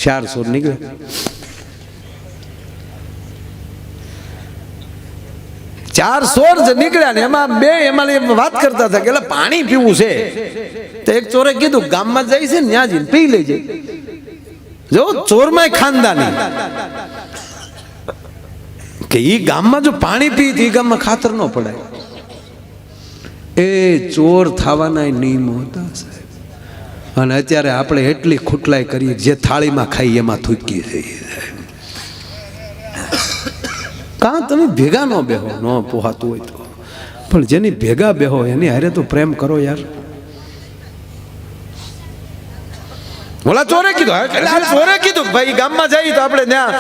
4 સોર નીકળે। ચાર સોર જ નીકળ્યા ને એમાં બે એમાં વાત કરતા હતા કે એટલે પાણી પીવું છે તો એક ચોરે કીધું ગામમાં જાય છે ને ત્યાં જઈને પી લેજે। જો ચોરમાં ખાનદાની કે ઈ ગામમાં જો પાણી પી તો ઈ ગામમાં ખાતર ન પડાય। એ ચોર થવાના નિયમો હતા સાહેબ। અને અત્યારે આપણે એટલી ખુટલાઈ કરીએ જે થાળીમાં ખાઈ એમાં થૂકી જઈએ। કાં તમે ભેગા ન બેહો ન પોહાતું હોય તો, પણ જેની ભેગા બેહો એની હારે તો પ્રેમ કરો યાર। ઓલા ચોરે કીધું એટલે આ ચોરે કીધું ભાઈ ગામમાં જઈએ તો આપણે ત્યાં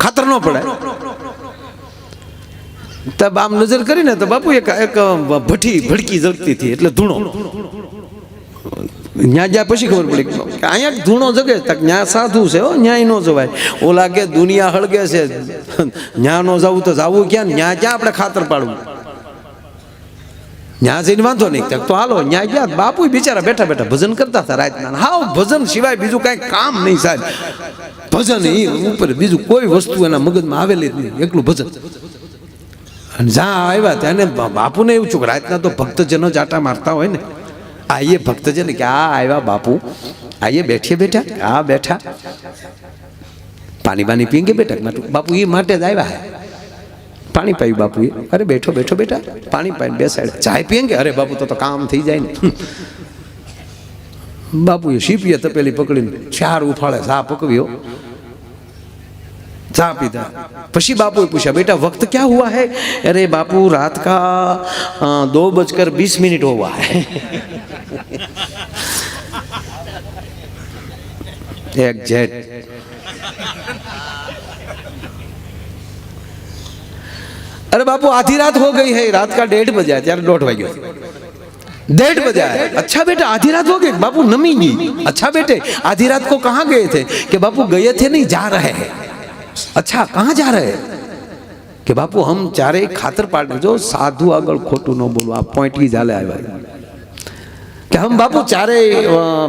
ખાતર ન પડે। તબ આમ નજર કરીને તો બાપુ એક ભઠ્ઠી ભડકી જગતી હતી એટલે ધૂણો। ન્યા જ્યાં પછી ખબર પડી કે અહીંયા ધૂણો જગે તક ન્યા સાધુ છે હો, ન્યાય ન જવાય। ઓલા કે દુનિયા હળગે છે, ન્યા ન જવું તો જવું ક્યાં? ન્યા ક્યાં આપણે ખાતર પાડવું? ન્યા જઈને વાંધો નહીં તો હાલો ન્યા ગયા। બાપુ બિચારા બેઠા બેઠા ભજન કરતા હતા રાતના। હાવ ભજન સિવાય બીજું કઈ કામ નહીં સાહેબ। ભજન એ ઉપર બીજું કોઈ વસ્તુ એના મગજમાં આવેલી જ નહીં, એકલું ભજન। અને જ્યાં આવ્યા ત્યાં બાપુને એવું છું કે રાતના તો ભક્તજનો જાટા મારતા હોય ને, आइए भक्तजन क्या आया बापू, आइए बैठिए बेटा। हाँ बैठा। पानी पानी पियेंगे बेटा? बापू ये माटे आया है। पानी पाई बापू ये। अरे बैठो बैठो बेटा, पानी पाई बेसाड़। चाय पियेंगे? अरे बापू तो काम थी जाए ने। बापू ये शीपिया तपेली पकड़ी 4 उफाड़े सा पकवियो, चा पीता। पशी बापू पूछा बेटा वक्त क्या हुआ है? अरे बापू रात का 2:20 हुआ है। एग्जैक्ट। अरे बापू आधी रात हो गई है, रात का 1:30 बजा, 1:30 बजे। 1:30 बजा है। अच्छा बेटा आधी रात हो गई? बापू नमी नहीं। अच्छा बेटे आधी रात को कहाँ गए थे? कि बापू गए थे नहीं, जा रहे हैं। अच्छा कहाँ जा रहे हैं? कि बापू हम चारे खातर पार्टनर, जो साधु आगळ खोटू न बोलो, आप पॉइंट की जाले आया कि हम बापू चारे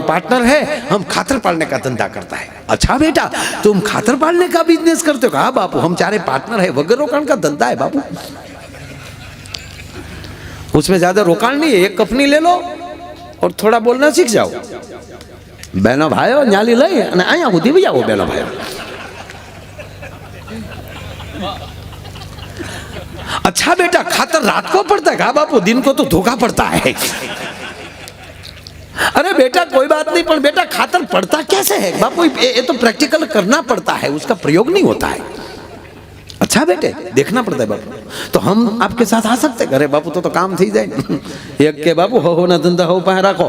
पार्टनर है, हम खातर पालने का धंधा करता है। अच्छा बेटा तुम खातर पालने का बिजनेस करते हो? हाँ बापू हम चारे पार्टनर है, वगैरह रोकाण का धंधा है बापू। उसमें ज्यादा रोकाण नहीं है, एक कफनी ले लो और थोड़ा बोलना सीख जाओ। बहनों भाइयों न्याली लई अने आया सुधी भी आओ बहनों भाइयों। अच्छा बेटा खातर रात को पड़ता है? हाँ बापू दिन को तो धोखा पड़ता है। अरे बेटा कोई बात नहीं, पर बेटा खातर पड़ता कैसे है? बापू ये तो प्रैक्टिकल करना पड़ता है, उसका प्रयोग नहीं होता है। अच्छा बेटे देखना पड़ता है बापू। तो हम आपके साथ आ सकते? अरे बापू तो काम थी जाए। एक के बापू हो ना धंधा हो पाए रखो।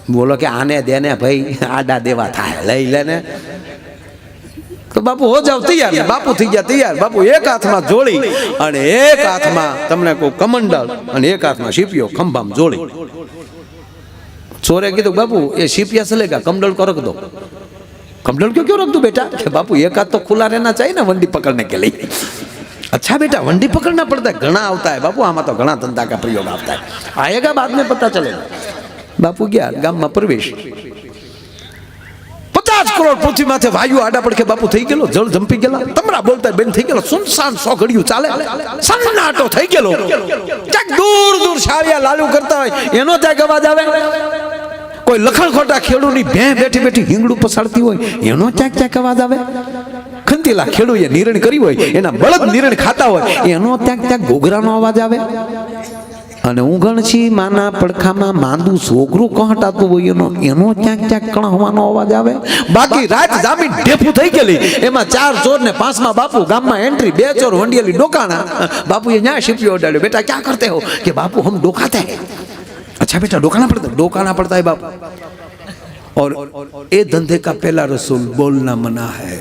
बोलो कि आने देने भाई आडा देवा था लई लेने। तो बापू हो जाओ तैयार। बापू थी गया तैयार। बापू एक हाथ में जोड़ी अने एक हाथ में तमने को कमंडल अने एक हाथ में शीपियो खंभा में जोड़ी। चोरे कीधुं बापू ये शीपिया चलेगा, कमंडल को रख दो। कमंडल क्यों रख दो बेटा? कि बापू एक हाथ तो खुला रहना चाहिए ना वंडी पकड़ने के लिए। अच्छा बेटा वंडी पकड़ना पड़ता है? घना आता है बापू, आमा तो घना धंधा का प्रयोग आता है, आएगा बाद में पता चलेगा। बापू गया गाम में प्रवेश। 50 करोड़ पृथ्वी माथे वायु आडा पड़के बापू थई गेलो, जल जंपी गेला, तमरा बोलता बेन थई गेलो, सुनसान 100 घड़िયું ચાલે, સન્નાટો થઈ ગેલો। ક્યાંક દૂર દૂર છાળિયા લાલુ કરતા હોય એનો ત્યાં અવાજ આવે। કોઈ લખણખોટા ખેડૂની ભે બેઠી બેઠી હિંગડું પસાડતી હોય એનો ક્યાંક અવાજ આવે। ખંતીલા ખેડૂએ નિરણ કરી હોય, એના બળદ નિરણ ખાતા હોય એનો ક્યાંક ઘોઘરાનો અવાજ આવે। અને ઊંઘણછી માના પડખામાં માંદું છોકરું કહટાતું હોય એનો ક્યાંક કણહવાનો અવાજ આવે। બાકી રાત જામી ઢેફું થઈ ગયેલી, એમાં 4 ચોર ને 5મા બાપુ ગામમાં એન્ટ્રી, 2 ચોર વંડિયેલી ડોકાણા। બાપુએ ન્યા શીપ્યો ઉડાડ્યો, बेटा क्या करते हो? कि बापू हम डोकाते हैं। अच्छा बेटा डोकाना पड़ता है बापू। और ये धंधे का पहला रसूल बोलना मना है,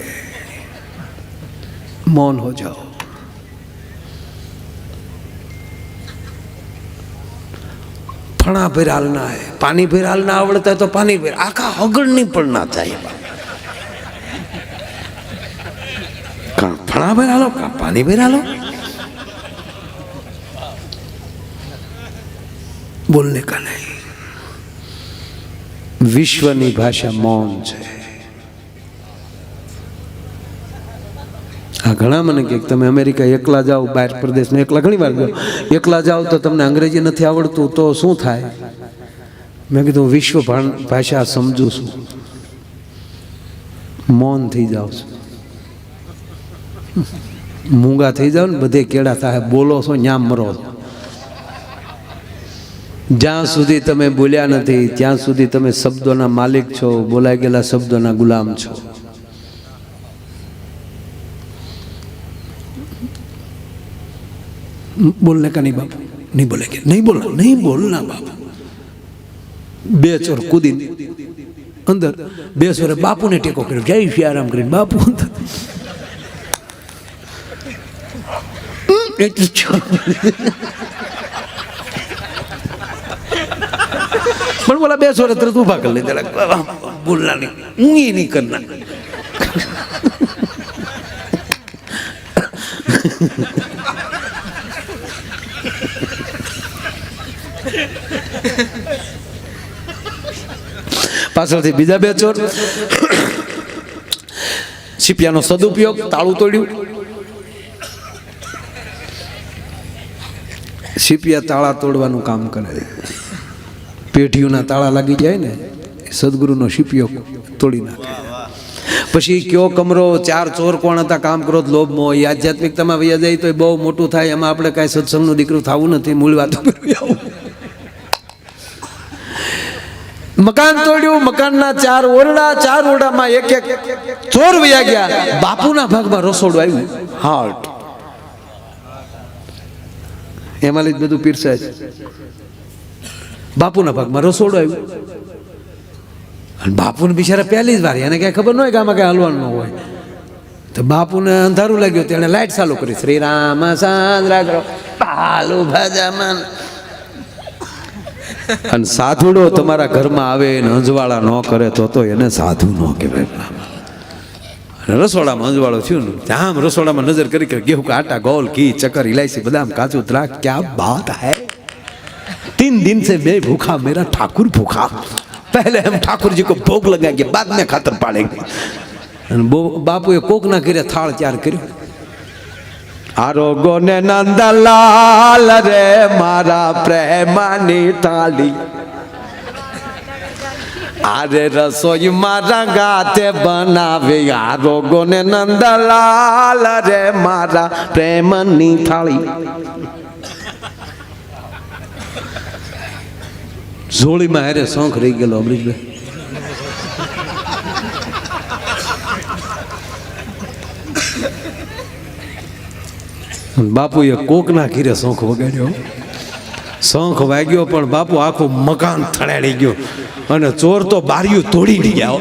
मौन हो जाओ। फणा भरालना है, पानी भरालना आवड़ता है तो पानी भर, आखा हगड़ नहीं पड़ना चाहिए। कहाँ फणा भरालो, कहाँ पानी भरालो। बोलने का नहीं। વિશ્વની ભાષા મૌન છે. આ ઘણા મને કે તમે અમેરિકા એકલા જાઓ, બહાર પ્રદેશમાં એકલા ઘણી વાર જાઓ, એકલા જાઓ તો તમને અંગ્રેજી નથી આવડતું તો શું થાય? મેં કીધું વિશ્વ ભાષા સમજુ છું, મૌન થઈ જાઓ છું. મૂંગા થઈ જાઓ ને બધે કેળા થાય, બોલો છો ન્યામ મરો છો. જ્યાં સુધી તમે બોલ્યા નથી ત્યાં સુધી તમે શબ્દોના માલિક છો, બોલાઈ ગયેલા શબ્દોના ગુલામ છો. बोलने का नहीं बापू, नहीं बोलेंगे, नहीं बोलना, नहीं बोलना बापू. બે ચોર કૂદી અંદર, બે ચોરે બાપુને ટેકો કર્યો, જય સિયારામ કરીને બાપુ પણ બોલા બે ચોરે તરત ઉભા કરી લીધા, બોલના નહીં, ઊંઘી નહીં કરના. પાછળથી બીજા બે ચોર, છીપિયાનો સદુપયોગ, તાળું તોડ્યું. છીપિયા તાળા તોડવાનું કામ કરે, પેઢીઓના તાળા લાગી જાય ને, સદગુરુનો છીપિયો તોડી નાખે. પછી કયો કમરો, ચાર ચોર કોણ હતા, કામ ક્રોધ લોભ મોહ, એ આધ્યાત્મિકતામાં વયા જાય તો એ બહુ મોટું થાય. એમાં આપણે કાંઈ સત્સંગનું દીકરું થવું નથી, મૂળ વાતો કરવી. આવું મકાન તોડ્યું, મકાનના ચાર ઓરડા, ચાર ઓરડામાં એક એક ચોર વયા ગયા. બાપુના ભાગમાં રસોડું આવ્યું, હાર્ટ, એમાં લઈ બધું પીરસાય છે. બાપુના ભાગમાં રસોડું આવ્યું. અને બાપુને બિચારા પહેલી જ વાર, એને કઈ ખબર ન હોય કે આમાં કઈ હલવાનું ન હોય. તો બાપુને અંધારું લાગ્યું, તેને લાઈટ ચાલુ કરી, શ્રી રામ ચંદ્ર કરો પાલુ ભજમન. અને સાધુડો તમારા ઘરમાં આવે ને અંજવાળા ન કરે તો એને સાધુ ન કહેવાય. રસોડામાં અંજવાળો થયું ને, આમ રસોડામાં નજર કરી કે गेहूं का आटा, गोल, घी, चक्कर, इलायची, बादाम, काजू, द्राक्ष, क्या बात है. 3 दिन से मैं भूखा, मेरा ठाकुर भूखा. पहले हम ठाकुर जी को भोग लगाएंगे, बाद में खातर पाड़ेंगे. बापुए कोक ना करे थाળ तैयाર કર્યો. આરોગો ને નંદલાલ રે મારા પ્રેમની થાળી, આરે રસોઈ મારા ગાતે બનાવે. આરોગો ને નંદલાલ રે મારા પ્રેમની થાળી. જોડીમાં હારે શોખ રહી ગયેલો અમરીશભાઈ. બાપુએ કોકના ઘીરે શોખ વગાડ્યો. શોખ વાગ્યો પણ બાપુ આખું મકાન થડાડી ગયો. અને ચોર તો બારીઓ તોડી ગયા,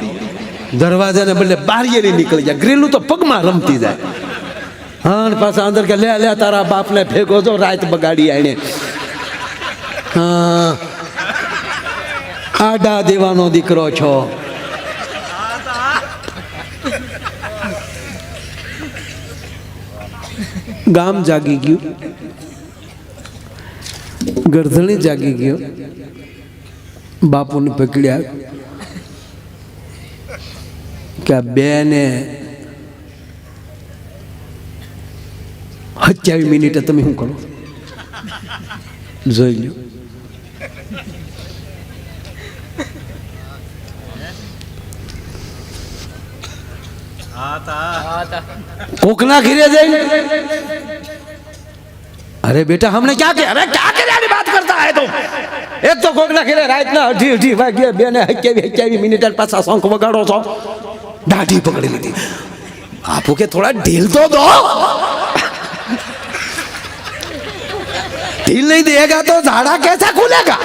દરવાજાને બદલે બારીએ નીકળી ગયા. ગ્રીલું તો પગમાં રમતી જાય. હા, પાછા અંદર કે લે લે તારા બાપને ભેગો જો રાત બગાડી આણે. હા, આડા દેવાનો દીકરો છો. ગામ જાગી ગયું, ગરધણી જાગી ગયો. બાપુને પકડ્યા કે આ બેને 27 મિનિટે તમે શું કરો, જોઈ લો. कोकना घिरे जाए, अरे बेटा हमने क्या किया, अरे क्या करने बात करता है तुम. एक तो कोकना घिरे रात ना 18 वागे, बेने 27 मिनिट पाछा शंख वगाड़ो છો. दाढ़ी पकड़ी ली थी. आपको के थोड़ा ढील तो दो. ढील नहीं देगा तो झाड़ा कैसा खुलेगा.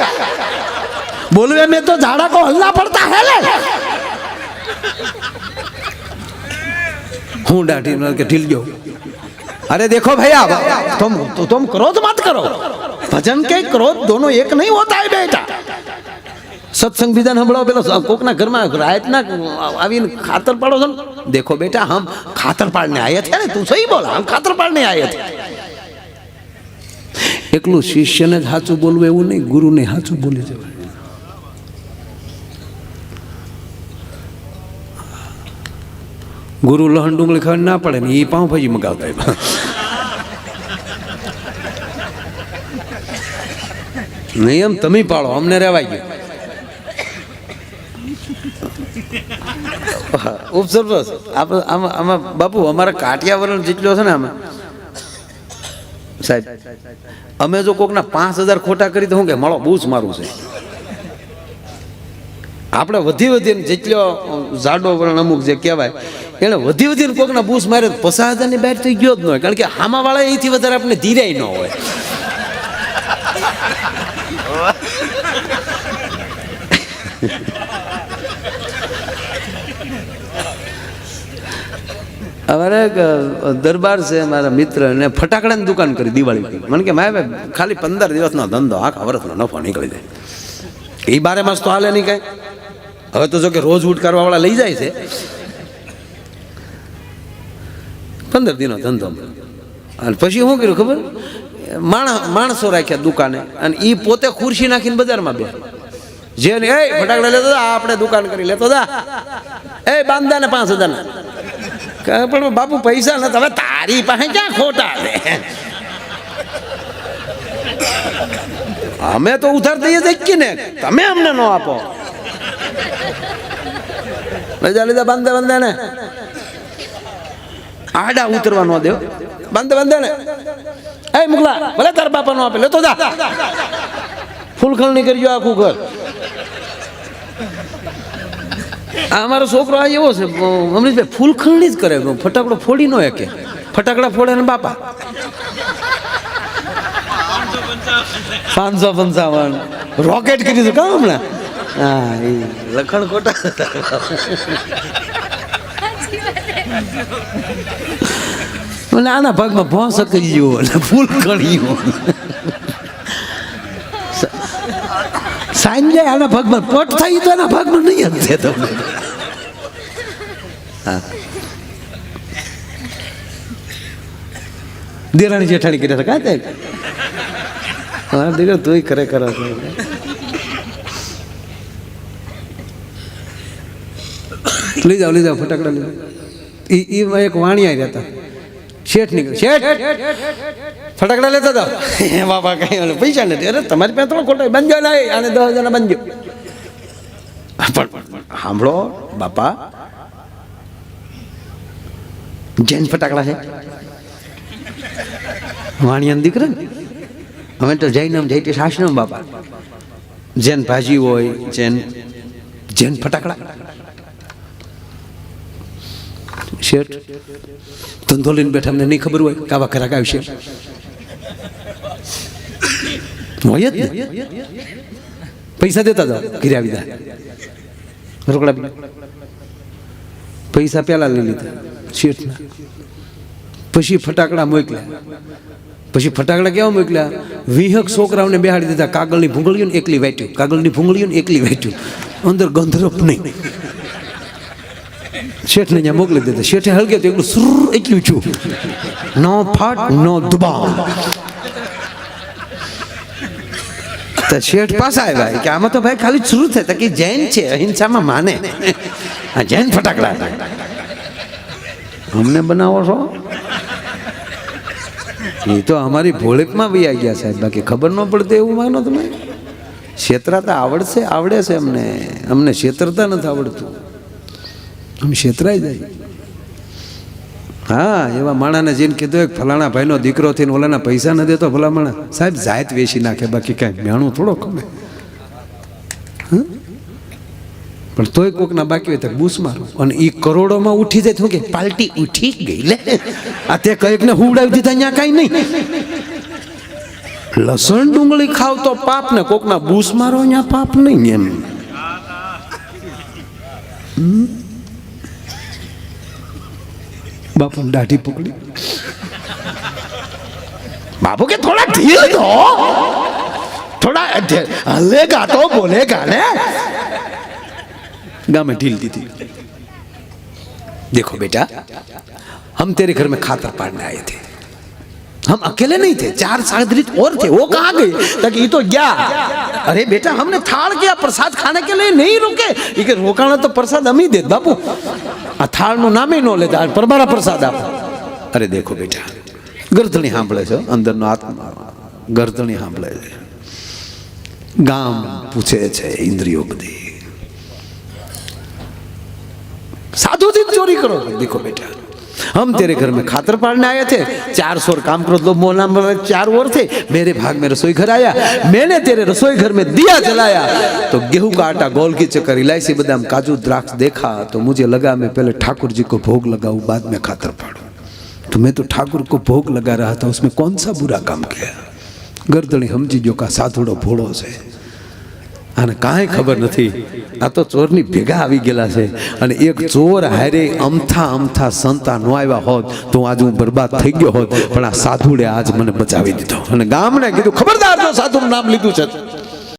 बोलवे में तो झाड़ा को हलना पड़ता है. हूँ डांटी के ढील गयो. अरे देखो भैया, तुम क्रोध मत करो. भजन के क्रोध दोनों एक नहीं होता है बेटा. सत्संग विधान हंभळाओ पेलो कोकना घर में रात ना आवीने खातर पाड़ो छो. देखो बेटा, हम खातर पाड़ने आए थे ना. तू सही बोला, हम खातर पाड़ने आए थे. एकलू शिष्य ने हाचू बोलવું એવું નહીં, ગુરુ ને હાચું બોલી જવાય. ગુરુ લહણ ડુંગળી ખાવા ના પડે ને એ પાઉંભાજી મગાવતા નિયમ તમે પાળો, અમને રહેવાય ગયો. ઉપસરપંચ આમાં બાપુ અમારા કાઠિયાવાડ જેટલો છે ને આમાં સાહેબ, અમે જો કોકના 5000 ખોટા કરી તો હું કે મળો બૂસ મારું છે. આપણે વધીને જેટલો જાડો વર્ણ અમુક જે કહેવાય એને વધીને કોકના બૂસ મારે 50,000 ની બહાર થઈ ગયો જ ન હોય, કારણ કે હામા વાળા અહીંથી વધારે આપણે ધીરાય ન હોય. અમારે દરબાર છે મારા મિત્ર ને ફટાકડાની દુકાન કરી દિવાળી. મને કે મારે ખાલી 15 દિવસનો ધંધો આખા વર્ષનો નફો નીકળી જાય. એ 12 માસ તો હાલે નહીં કાંઈ. હવે તો જો કે રોજ ઉઠ કરવા વાળા લઈ જાય છે. 15 દિનનો ધંધો. અને પછી શું કર્યું ખબર, માણસો રાખ્યા દુકાને અને એ પોતે ખુરશી નાખીને બજારમાં બે જેને એ ફટાકડા લેતો આપણે દુકાન કરી લેતો દા એ બાંધા ને 5,000 ના. પણ બાપુ પૈસા નથી. હવે તારી પાસે ક્યાં ખોટા છે? અમે તો ઉધાર દઈએ જ ને, તમે અમને નો આપો. રજા લીધા બાંધે ને આડા ઉતરવા નો દેવ. બાંધે ને એ મુગલા ભલે તાર બાપા નો આપે લેતો જા. ફૂલખણની કરજો આખું ઘર. અમારો છોકરો આ એવો છે અમરીશભાઈ, ફૂલખણની જ કરે. ફટાકડો ફોડી નો એકે. ફટાકડા ફોડે ને બાપા 555 રોકેટ કરી દીધું કામ હમણાં. હા એ લખણ ખોટા. મને આના ભાગમાં ભોંસ કરી ગયો અને ફૂલખણીઓ સાંજે આના ભાગમાં પટ થાય તો એના ભાગમાં નહીં જ છે. તમને દેરાણી જેઠાણી કર્યા હતા કાંઈ હા દીકરો તું કરે કરો લઈ જાઓ ફટાકડા લઈ જાઓ. એક વાણિયા રહેતા શેઠ નીકળે, શેઠ ફટાકડા લેતા હતા. બાપા કઈ પૈસા નથી. અરે તમારી પાસે થોડો ખોટો બંધો લાય આને 10,000 ના બંધો. પણ સાંભળો બાપા, જૈન ફટાકડા છે વાણિયાના દીકરા. અમે તો જૈનમ જૈતી આશ્રમ બાપા. જૈન ભાજી હોય, જૈન ફટાકડા. શેઠ ધંધો લઈને બેઠા, અમને નહીં ખબર હોય કાવા ખરાક આવશે હોય જ ને. પૈસા દેતા જાઓ, ઘરે આવી જાય રોકડા. પૈસા પેલા લઈ લીધા શેઠના. પછી ફટાકડા મોકલ્યા. પછી ફટાકડા કેવા મોકલ્યા, 20 છોકરાઓને બેહાડી દીધા. કાગળની ભૂંગળીઓ ને એકલી વાટ્યું, કાગળની ભૂંગળીઓ ને એકલી વાટ્યું, અંદર ગંધરપ નહીં. શેઠને ત્યાં મોકલી દીધા. શેઠે હળગે તો એકલું સુર એટલું છું, નો ફાટ નો દબાવ. તો શેઠ પાછા આવ્યા કે આમાં તો ભાઈ ખાલી શરૂ થાય કે જૈન છે, અહિંસામાં માને. હા જૈન ફટાકડા અમને બનાવો છો. એ તો અમારી ભોળકમાં બી આવી ગયા સાહેબ, બાકી ખબર ન પડતી એવું માનો તમે. છેતરાતા આવડે છે અમને છેતરતા નથી આવડતું. અમે છેતરાઈ જાય. હા એવા માણાને જેને કીધું એક ફલાણા ભાઈનો દીકરો થઈને ઓલાના પૈસા ન દેતો ભલા માણા સાહેબ જાત વેચી નાખે, બાકી કાંઈ મેણું થોડો ખમે. પણ તોય કોકના બાકી હોય તો બૂસ મારો. અને એ કરોડોમાં ઉઠી જાય તો કે પાર્ટી ઉઠી ગઈ લે. આ તે કઈક ને હુવડાવી દીધા અહીંયા કાંઈ નહીં. લસણ ડુંગળી ખાવ તો પાપ ને કોકના બૂસ મારો અહીંયા પાપ નહીં એમ. બાપુ દાઢી પકડી. બાપુ કે થોડા ધીરે દો, થોડા હલેગા તો બોલેગા ને. गाँव ढील दी थी, देखो बेटा हम तेरे घर में खातर पाड़ने आए थे, हम अकेले नहीं थे, 4 सागरित और थे। वो कहाँ गए? ताकि ये तो गया। अरे बेटा हमने थाल किया, प्रसाद खाने के लिए नहीं रुके। ये के रोकाना तो प्रसाद हम ही दे बापू, आ थाल નું નામે ન લેતા, પરબારા પ્રસાદ આપો। અરે દેખો બેટા, ગરદણી સાંભળે છે, અંદરનો આત્મા ગરદણી સાંભળે છે, ગામ પૂછે છે, ઇન્દ્રિયો બધી साधु थी चोरी करो। देखो बेटा हम तेरे घर में खातर पाड़ने आए थे, 400 काम करो दो मोहल्ला में 4 और थे, मेरे भाग में रसोई घर आया, मैंने तेरे रसोई घर में दिया जलाया तो गेहूं का आटा, गोल की चक्कर, इलायची, बादाम, काजू, द्राक्ष देखा तो मुझे लगा मैं पहले ठाकुर जी को भोग लगाऊं, बाद में खातर पाड़ू। तो मैं तो ठाकुर को भोग लगा रहा था, उसमें कौन सा बुरा काम किया? गर्दनी समझी जो का साधुड़ो भोड़ो से અને કાંઈ ખબર નથી, આ તો ચોરની ભેગા આવી ગયેલા છે। અને એક ચોર હારે અમથા સંતા નો આવ્યા હોત તો આજ હું બરબાદ થઈ ગયો હોત, પણ આ સાધુડે આજ મને બચાવી દીધો। અને ગામને કીધું ખબરદાર જો સાધુનું નામ લીધું છે